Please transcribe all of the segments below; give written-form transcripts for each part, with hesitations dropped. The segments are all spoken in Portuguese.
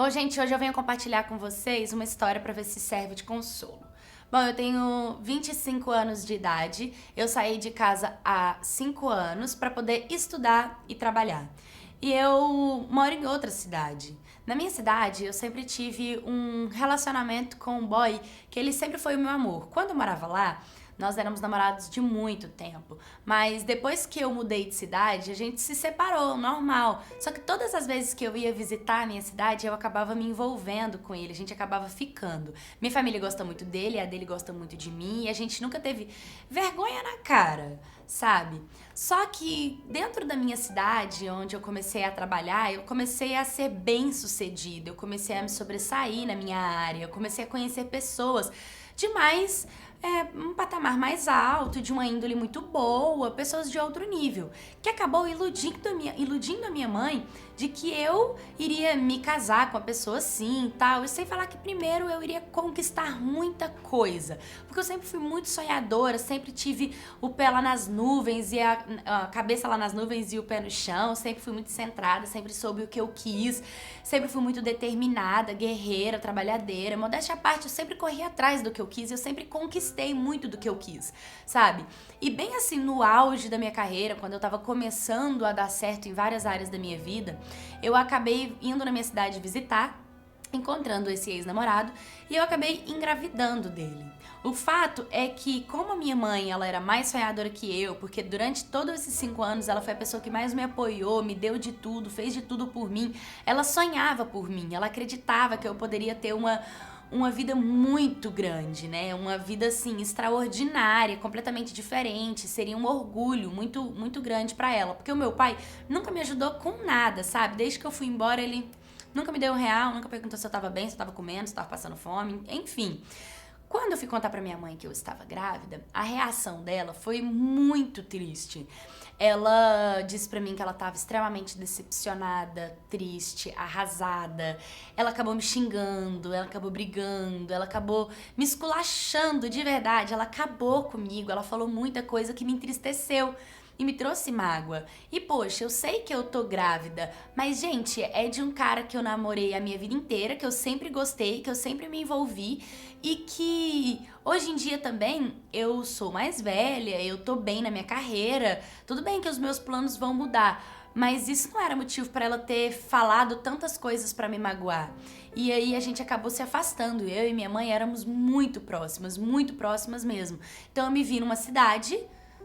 Bom, gente, hoje eu venho compartilhar com vocês uma história para ver se serve de consolo. Bom, eu tenho 25 anos de idade, eu saí de casa há 5 anos para poder estudar e trabalhar. E eu moro em outra cidade. Na minha cidade, eu sempre tive um relacionamento com um boy que ele sempre foi o meu amor. Quando eu morava lá, nós éramos namorados de muito tempo, mas depois que eu mudei de cidade, a gente se separou, normal. Só que todas as vezes que eu ia visitar a minha cidade, eu acabava me envolvendo com ele, a gente acabava ficando. Minha família gosta muito dele, a dele gosta muito de mim, e a gente nunca teve vergonha na cara, sabe? Só que dentro da minha cidade, onde eu comecei a trabalhar, eu comecei a ser bem-sucedida, eu comecei a me sobressair na minha área, eu comecei a conhecer pessoas demais, um patamar mais alto, de uma índole muito boa, pessoas de outro nível, que acabou iludindo a minha mãe de que eu iria me casar com a pessoa assim e tal, e sem falar que primeiro eu iria conquistar muita coisa, porque eu sempre fui muito sonhadora, sempre tive o pé lá nas nuvens e a cabeça lá nas nuvens e o pé no chão, sempre fui muito centrada, sempre soube o que eu quis, sempre fui muito determinada, guerreira, trabalhadeira, modéstia à parte, eu sempre corri atrás do que eu quis, eu sempre conquistei muito do que eu quis, sabe? E bem assim, no auge da minha carreira, quando eu tava começando a dar certo em várias áreas da minha vida, eu acabei indo na minha cidade visitar, encontrando esse ex-namorado, e eu acabei engravidando dele. O fato é que, como a minha mãe ela era mais sonhadora que eu, porque durante todos esses 5 anos ela foi a pessoa que mais me apoiou, me deu de tudo, fez de tudo por mim, ela sonhava por mim, ela acreditava que eu poderia ter uma vida muito grande, né? Uma vida assim extraordinária, completamente diferente, seria um orgulho muito muito grande pra ela, porque o meu pai nunca me ajudou com nada, sabe? Desde que eu fui embora, ele nunca me deu R$ 1, nunca perguntou se eu tava bem, se eu tava comendo, se eu tava passando fome, enfim. Quando eu fui contar pra minha mãe que eu estava grávida, a reação dela foi muito triste. Ela disse pra mim que ela estava extremamente decepcionada, triste, arrasada. Ela acabou me xingando, ela acabou brigando, ela acabou me esculachando de verdade. Ela acabou comigo, ela falou muita coisa que me entristeceu e me trouxe mágoa. E poxa, eu sei que eu tô grávida, mas gente, é de um cara que eu namorei a minha vida inteira, que eu sempre gostei, que eu sempre me envolvi e que hoje em dia também eu sou mais velha, eu tô bem na minha carreira. Tudo bem que os meus planos vão mudar, mas isso não era motivo pra ela ter falado tantas coisas pra me magoar. E aí a gente acabou se afastando. Eu e minha mãe éramos muito próximas mesmo. Então eu me vi numa cidade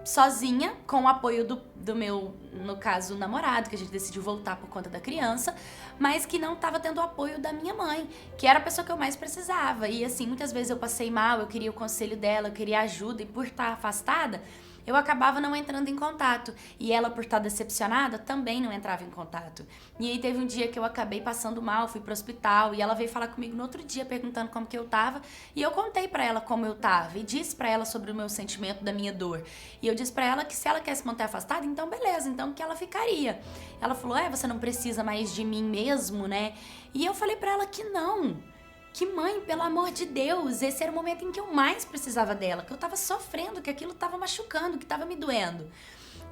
sozinha, com o apoio do meu, no caso, namorado, que a gente decidiu voltar por conta da criança, mas que não tava tendo o apoio da minha mãe, que era a pessoa que eu mais precisava. E assim, muitas vezes eu passei mal, eu queria o conselho dela, eu queria ajuda, e por estar afastada, eu acabava não entrando em contato. E ela, por estar decepcionada, também não entrava em contato. E aí teve um dia que eu acabei passando mal, fui pro hospital, e ela veio falar comigo no outro dia, perguntando como que eu tava, e eu contei pra ela como eu tava, e disse pra ela sobre o meu sentimento, da minha dor. E eu disse pra ela que se ela quer se manter afastada, então beleza, então que ela ficaria. Ela falou, você não precisa mais de mim mesmo, né? E eu falei pra ela que não. Que mãe, pelo amor de Deus, esse era o momento em que eu mais precisava dela, que eu tava sofrendo, que aquilo tava machucando, que tava me doendo.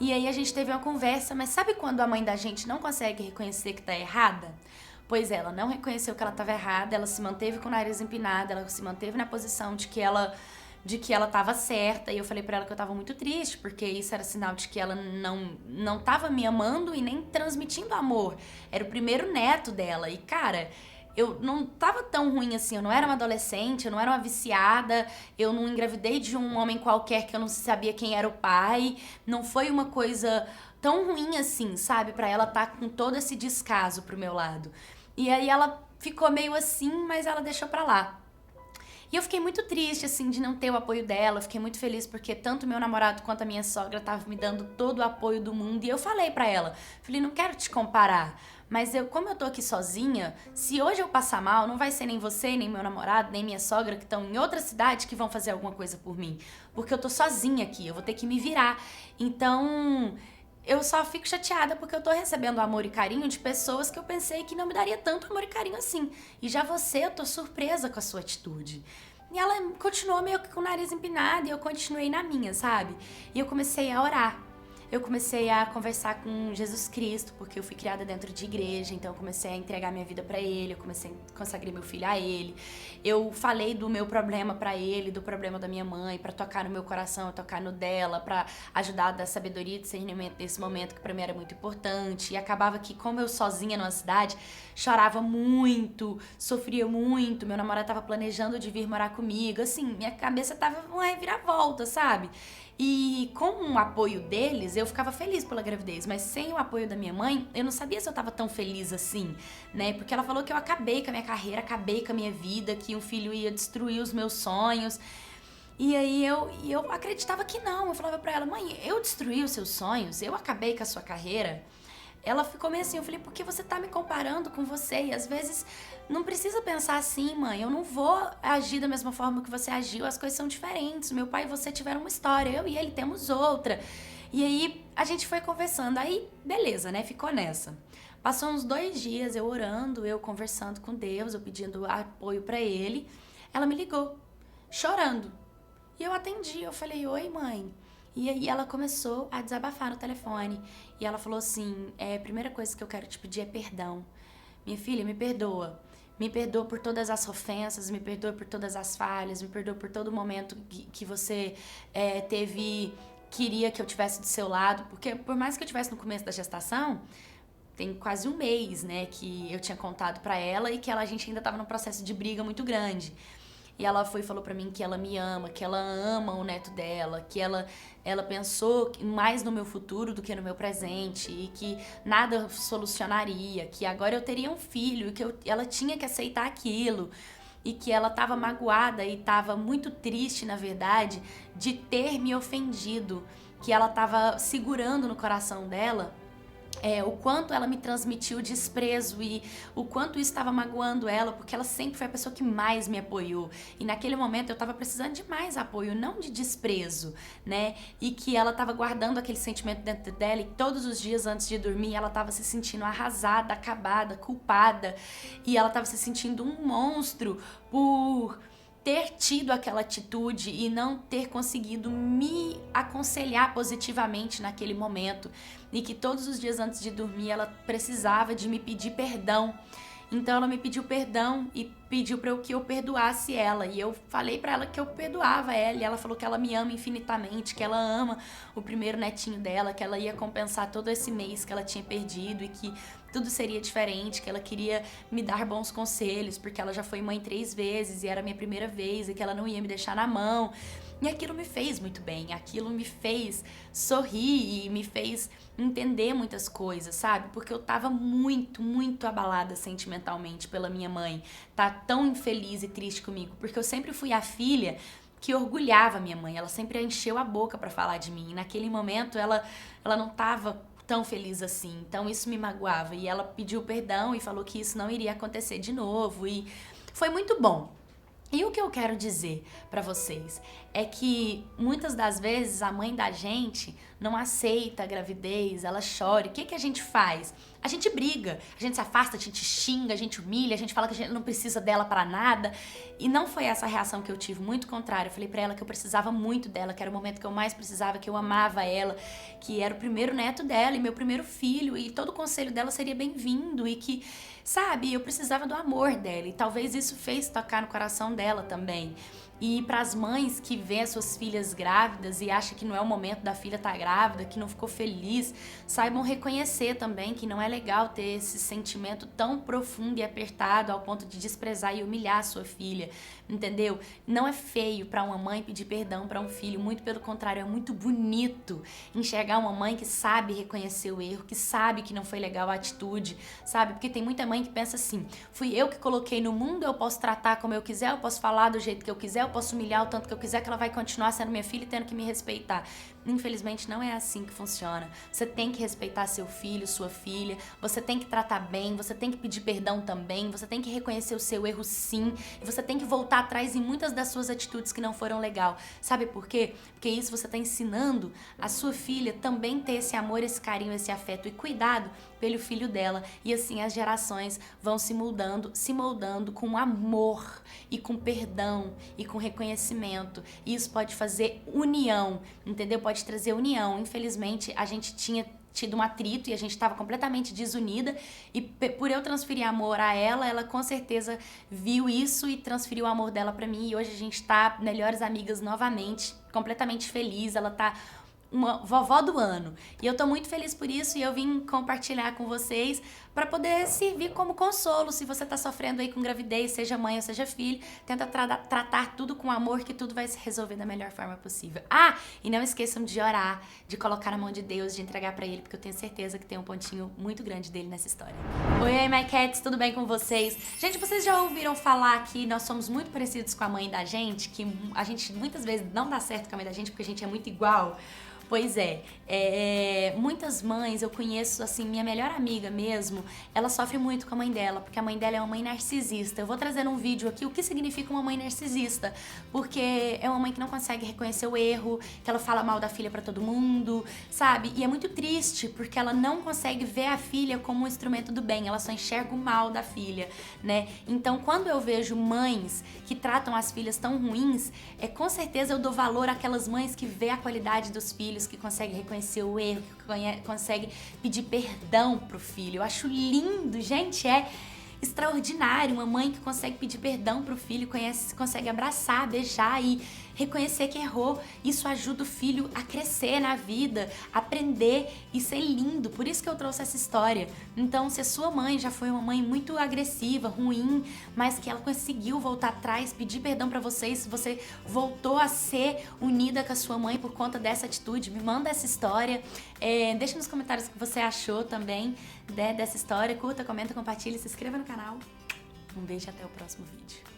E aí a gente teve uma conversa, mas sabe quando a mãe da gente não consegue reconhecer que tá errada? Pois ela não reconheceu que ela tava errada, ela se manteve com o nariz empinado, ela se manteve na posição de que ela tava certa, e eu falei pra ela que eu tava muito triste, porque isso era sinal de que ela não tava me amando e nem transmitindo amor. Era o primeiro neto dela, e cara, eu não tava tão ruim assim, eu não era uma adolescente, eu não era uma viciada, eu não engravidei de um homem qualquer que eu não sabia quem era o pai, não foi uma coisa tão ruim assim, sabe? Pra ela tá com todo esse descaso pro meu lado. E aí ela ficou meio assim, mas ela deixou pra lá. E eu fiquei muito triste, assim, de não ter o apoio dela. Eu fiquei muito feliz porque tanto meu namorado quanto a minha sogra estavam me dando todo o apoio do mundo. E eu falei pra ela, falei, não quero te comparar, mas como eu tô aqui sozinha, se hoje eu passar mal, não vai ser nem você, nem meu namorado, nem minha sogra que estão em outra cidade que vão fazer alguma coisa por mim. Porque eu tô sozinha aqui, eu vou ter que me virar. Então, eu só fico chateada porque eu tô recebendo amor e carinho de pessoas que eu pensei que não me daria tanto amor e carinho assim. E já você, eu tô surpresa com a sua atitude. E ela continuou meio que com o nariz empinado e eu continuei na minha, sabe? E eu comecei a orar. eu comecei a conversar com Jesus Cristo, porque eu fui criada dentro de igreja, então eu comecei a entregar minha vida pra ele, eu comecei a consagrar meu filho a ele. Eu falei do meu problema pra ele, do problema da minha mãe, pra tocar no meu coração, tocar no dela, pra ajudar a dar sabedoria e discernimento nesse momento que pra mim era muito importante. E acabava que, como eu sozinha numa cidade, chorava muito, sofria muito, meu namorado tava planejando de vir morar comigo, assim, minha cabeça tava uma reviravolta, sabe? E com o apoio deles, eu ficava feliz pela gravidez, mas sem o apoio da minha mãe, eu não sabia se eu tava tão feliz assim, né? Porque ela falou que eu acabei com a minha carreira, acabei com a minha vida, que um filho ia destruir os meus sonhos. E aí eu acreditava que não. Eu falava pra ela: mãe, eu destruí os seus sonhos, eu acabei com a sua carreira. Ela ficou meio assim, eu falei: porque você tá me comparando com você? E às vezes não precisa pensar assim, mãe, eu não vou agir da mesma forma que você agiu, as coisas são diferentes. Meu pai e você tiveram uma história, eu e ele temos outra. E aí a gente foi conversando, aí beleza, né, ficou nessa. Passou uns 2 dias eu orando, eu conversando com Deus, eu pedindo apoio pra ele. Ela me ligou, chorando. E eu atendi, eu falei: oi, mãe. E aí ela começou a desabafar no telefone. E ela falou assim: a primeira coisa que eu quero te pedir é perdão. Minha filha, me perdoa. Me perdoa por todas as ofensas, me perdoa por todas as falhas, me perdoa por todo momento que você queria que eu tivesse do seu lado. Porque por mais que eu estivesse no começo da gestação, tem quase um mês, né, que eu tinha contado pra ela e que a gente ainda tava num processo de briga muito grande. E ela foi e falou pra mim que ela me ama, que ela ama o neto dela, que ela pensou mais no meu futuro do que no meu presente e que nada solucionaria, que agora eu teria um filho e que ela tinha que aceitar aquilo. E que ela estava magoada e estava muito triste, na verdade, de ter me ofendido, que ela estava segurando no coração dela o quanto ela me transmitiu desprezo e o quanto isso estava magoando ela, porque ela sempre foi a pessoa que mais me apoiou. E naquele momento eu estava precisando de mais apoio, não de desprezo, né? E que ela estava guardando aquele sentimento dentro dela e todos os dias antes de dormir ela estava se sentindo arrasada, acabada, culpada. E ela estava se sentindo um monstro por ter tido aquela atitude e não ter conseguido me aconselhar positivamente naquele momento, e que todos os dias antes de dormir ela precisava de me pedir perdão. Então ela me pediu perdão e pediu para que eu perdoasse ela, e eu falei para ela que eu perdoava ela, e ela falou que ela me ama infinitamente, que ela ama o primeiro netinho dela, que ela ia compensar todo esse mês que ela tinha perdido e que tudo seria diferente, que ela queria me dar bons conselhos, porque ela já foi mãe 3 vezes e era a minha primeira vez, e que ela não ia me deixar na mão. E aquilo me fez muito bem, aquilo me fez sorrir e me fez entender muitas coisas, sabe? Porque eu tava muito, muito abalada sentimentalmente pela minha mãe. Tá tão infeliz e triste comigo, porque eu sempre fui a filha que orgulhava minha mãe. Ela sempre encheu a boca pra falar de mim. E naquele momento ela não tava tão feliz assim. Então isso me magoava. E ela pediu perdão e falou que isso não iria acontecer de novo. E foi muito bom. E o que eu quero dizer pra vocês é que muitas das vezes a mãe da gente não aceita a gravidez, ela chora. E o que a gente faz? A gente briga, a gente se afasta, a gente xinga, a gente humilha, a gente fala que a gente não precisa dela pra nada. E não foi essa a reação que eu tive, muito contrário. Eu falei pra ela que eu precisava muito dela, que era o momento que eu mais precisava, que eu amava ela, que era o primeiro neto dela e meu primeiro filho, e todo conselho dela seria bem-vindo e que, sabe, eu precisava do amor dela. E talvez isso fez tocar no coração dela também. E para as mães que vêem as suas filhas grávidas e acham que não é o momento da filha estar grávida, que não ficou feliz, saibam reconhecer também que não é legal ter esse sentimento tão profundo e apertado ao ponto de desprezar e humilhar a sua filha, entendeu? Não é feio para uma mãe pedir perdão para um filho, muito pelo contrário, é muito bonito enxergar uma mãe que sabe reconhecer o erro, que sabe que não foi legal a atitude, sabe? Porque tem muita mãe que pensa assim: fui eu que coloquei no mundo, eu posso tratar como eu quiser, eu posso falar do jeito que eu quiser, eu posso humilhar o tanto que eu quiser, que ela vai continuar sendo minha filha e tendo que me respeitar. Infelizmente não é assim que funciona. Você tem que respeitar seu filho, sua filha, você tem que tratar bem, você tem que pedir perdão também, você tem que reconhecer o seu erro sim, e você tem que voltar atrás em muitas das suas atitudes que não foram legal. Sabe por quê? Porque isso você está ensinando a sua filha também ter esse amor, esse carinho, esse afeto e cuidado pelo filho dela, e assim as gerações vão se moldando com amor e com perdão e com reconhecimento. E isso pode fazer união, entendeu? pode trazer união. Infelizmente, a gente tinha tido um atrito e a gente estava completamente desunida, e por eu transferir amor a ela, ela com certeza viu isso e transferiu o amor dela pra mim, e hoje a gente tá melhores amigas novamente, completamente feliz. Ela tá uma vovó do ano. E eu tô muito feliz por isso, e eu vim compartilhar com vocês para poder servir como consolo. Se você tá sofrendo aí com gravidez, seja mãe ou seja filho, tenta tratar tudo com amor, que tudo vai se resolver da melhor forma possível. Ah, e não esqueçam de orar, de colocar na mão de Deus, de entregar para Ele, porque eu tenho certeza que tem um pontinho muito grande dele nessa história. Oi, my cats, tudo bem com vocês? Gente, vocês já ouviram falar que nós somos muito parecidos com a mãe da gente, que a gente muitas vezes não dá certo com a mãe da gente porque a gente é muito igual? Pois é, muitas mães, eu conheço, assim, minha melhor amiga mesmo, ela sofre muito com a mãe dela, porque a mãe dela é uma mãe narcisista. Eu vou trazer num vídeo aqui o que significa uma mãe narcisista, porque é uma mãe que não consegue reconhecer o erro, que ela fala mal da filha pra todo mundo, sabe? E é muito triste, porque ela não consegue ver a filha como um instrumento do bem, ela só enxerga o mal da filha, né? Então, quando eu vejo mães que tratam as filhas tão ruins, com certeza eu dou valor àquelas mães que vê a qualidade dos filhos, que consegue reconhecer o erro, que consegue pedir perdão pro filho. Eu acho lindo, gente, é extraordinário uma mãe que consegue pedir perdão pro filho, consegue abraçar, beijar e reconhecer que errou. Isso ajuda o filho a crescer na vida, aprender e ser lindo. Por isso que eu trouxe essa história. Então, se a sua mãe já foi uma mãe muito agressiva, ruim, mas que ela conseguiu voltar atrás, pedir perdão pra vocês, se você voltou a ser unida com a sua mãe por conta dessa atitude, me manda essa história. Deixa nos comentários o que você achou também, né, dessa história. Curta, comenta, compartilha, se inscreva no canal. Um beijo e até o próximo vídeo.